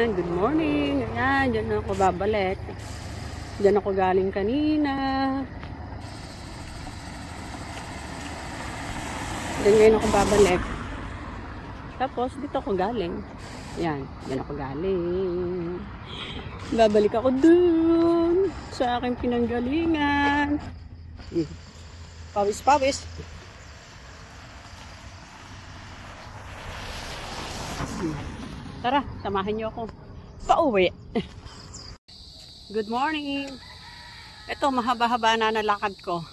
Ayan, good morning. Ayan, dyan ako babalik. Dyan ako galing kanina. Dyan ngayon ako babalik. Tapos, dito ako galing. Ayan, dyan ako galing. Babalik ako dun sa aking pinanggalingan. Pawis-pawis. Tara, samahan niyo ako pauwi. Good morning. Ito, mahaba-haba na nalakad ko.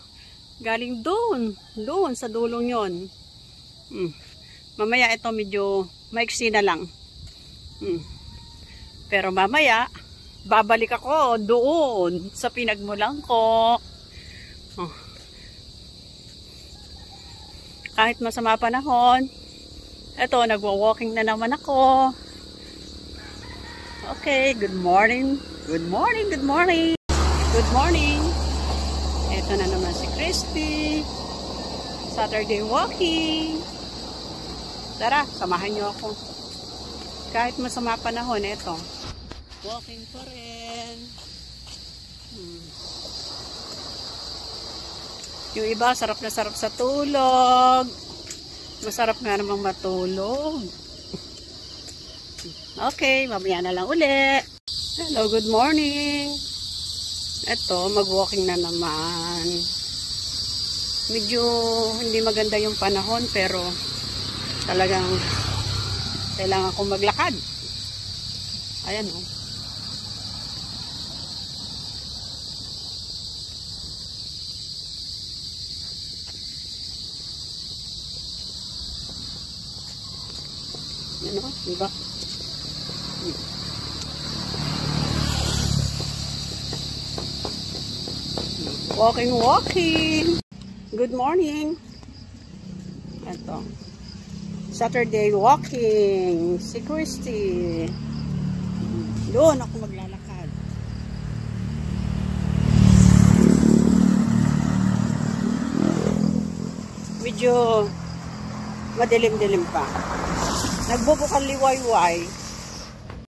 Galing doon sa dulong yon. Mamaya ito medyo maiksi na lang. Pero mamaya, babalik ako doon sa pinagmulan ko. Kahit masama panahon, ito, nagwa-walking na naman ako. Okay, good morning. Good morning, good morning. Good morning. Ito na naman si Christy. Saturday walking. Tara, samahan niyo ako. Kahit masama panahon, ito. Walking pa rin. Yung iba, sarap na sarap sa tulog. Masarap nga namang matulog. Okay, mamaya na lang uli. Hello, good morning. Ito, mag-walking na naman. Medyo hindi maganda yung panahon, pero talagang kailangan kong maglakad. Ayan o. Ano? Diba? Walking. Good morning. Ito. Saturday walking. Si Christy. Doon ako maglalakad. Medyo madilim-dilim pa. Nagbubukang liwayway.